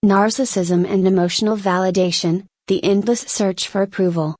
Narcissism and emotional validation, the endless search for approval.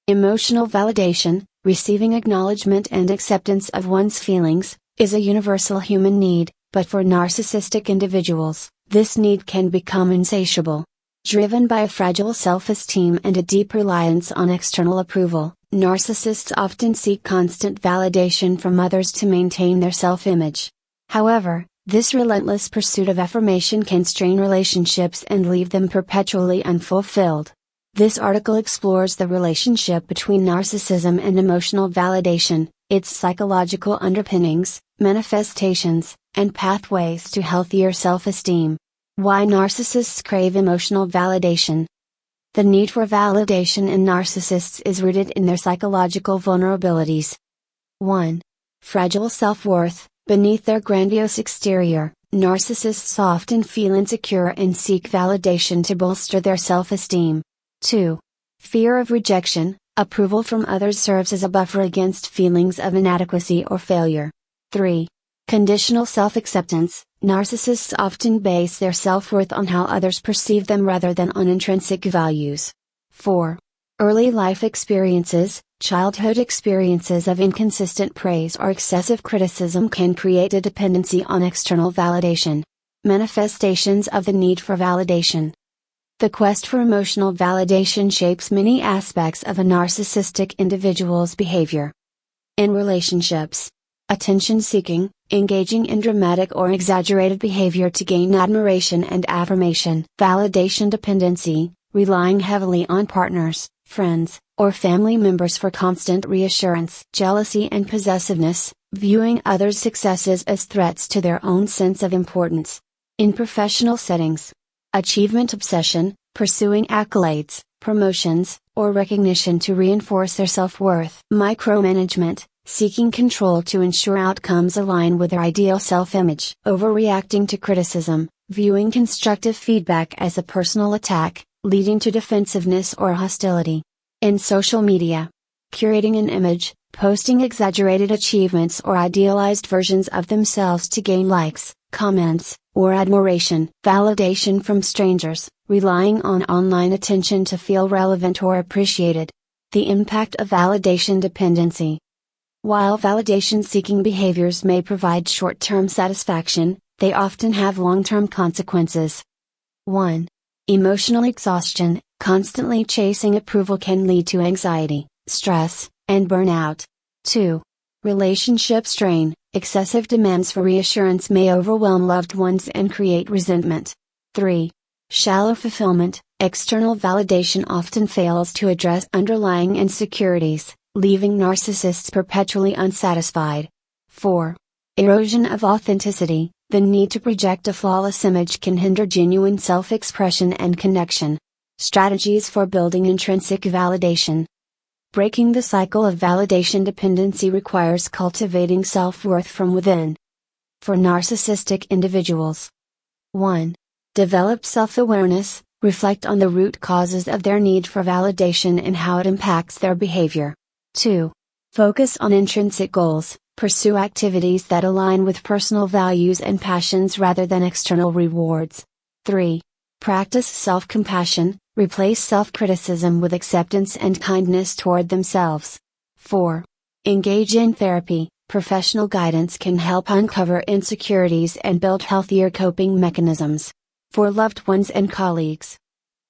Emotional validation, receiving acknowledgement and acceptance of one's feelings, is a universal human need, but for narcissistic individuals, this need can become insatiable. Driven by a fragile self-esteem and a deep reliance on external approval, narcissists often seek constant validation from others to maintain their self-image. However, this relentless pursuit of affirmation can strain relationships and leave them perpetually unfulfilled. This article explores the relationship between narcissism and emotional validation, its psychological underpinnings, manifestations, and pathways to healthier self-esteem. Why narcissists crave emotional validation. The need for validation in narcissists is rooted in their psychological vulnerabilities. 1. Fragile self-worth. Beneath their grandiose exterior, narcissists often feel insecure and seek validation to bolster their self-esteem. 2. Fear of rejection. Approval from others serves as a buffer against feelings of inadequacy or failure. 3. Conditional self-acceptance. Narcissists often base their self-worth on how others perceive them rather than on intrinsic values. 4. Early life experiences. Childhood experiences of inconsistent praise or excessive criticism can create a dependency on external validation. Manifestations of the need for validation. The quest for emotional validation shapes many aspects of a narcissistic individual's behavior. In relationships, attention seeking, engaging in dramatic or exaggerated behavior to gain admiration and affirmation. Validation dependency, relying heavily on partners, friends, or family members for constant reassurance. Jealousy and possessiveness, viewing others' successes as threats to their own sense of importance. In professional settings, achievement obsession, pursuing accolades, promotions, or recognition to reinforce their self-worth. Micromanagement, seeking control to ensure outcomes align with their ideal self-image. Overreacting to criticism, viewing constructive feedback as a personal attack, leading to defensiveness or hostility. In social media, curating an image, posting exaggerated achievements or idealized versions of themselves to gain likes, comments, or admiration. Validation from strangers, relying on online attention to feel relevant or appreciated. The impact of validation dependency. While validation-seeking behaviors may provide short-term satisfaction, they often have long-term consequences. 1. Emotional exhaustion. Constantly chasing approval can lead to anxiety, stress, and burnout. 2. Relationship strain. Excessive demands for reassurance may overwhelm loved ones and create resentment. 3. Shallow fulfillment. External validation often fails to address underlying insecurities, leaving narcissists perpetually unsatisfied. 4. Erosion of authenticity. The need to project a flawless image can hinder genuine self-expression and connection. Strategies for building intrinsic validation. Breaking the cycle of validation dependency requires cultivating self-worth from within. For narcissistic individuals. 1. Develop self-awareness, reflect on the root causes of their need for validation and how it impacts their behavior. 2. Focus on intrinsic goals, pursue activities that align with personal values and passions rather than external rewards. 3. Practice self-compassion, replace self-criticism with acceptance and kindness toward themselves. 4. Engage in therapy, professional guidance can help uncover insecurities and build healthier coping mechanisms. For loved ones and colleagues.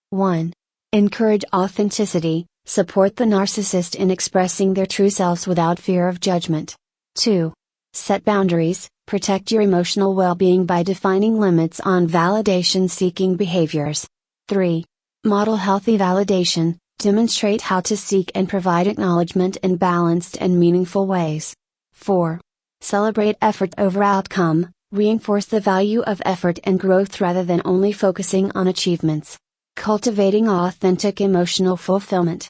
1. Encourage authenticity, support the narcissist in expressing their true selves without fear of judgment. 2. Set boundaries, protect your emotional well-being by defining limits on validation-seeking behaviors. 3. Model healthy validation, demonstrate how to seek and provide acknowledgement in balanced and meaningful ways. 4. Celebrate effort over outcome, reinforce the value of effort and growth rather than only focusing on achievements. Cultivating authentic emotional fulfillment.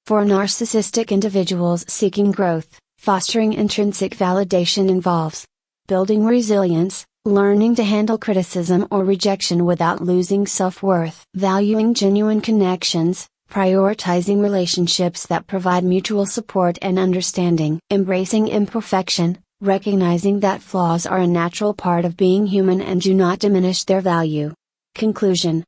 For narcissistic individuals seeking growth, fostering intrinsic validation involves building resilience, learning to handle criticism or rejection without losing self-worth, valuing genuine connections, prioritizing relationships that provide mutual support and understanding, embracing imperfection, recognizing that flaws are a natural part of being human and do not diminish their value. Conclusion.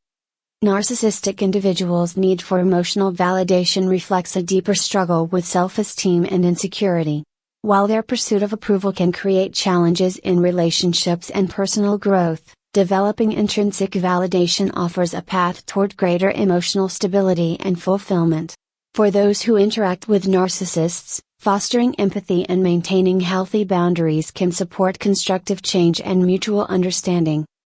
Narcissistic individuals' need for emotional validation reflects a deeper struggle with self-esteem and insecurity. While their pursuit of approval can create challenges in relationships and personal growth, developing intrinsic validation offers a path toward greater emotional stability and fulfillment. For those who interact with narcissists, fostering empathy and maintaining healthy boundaries can support constructive change and mutual understanding.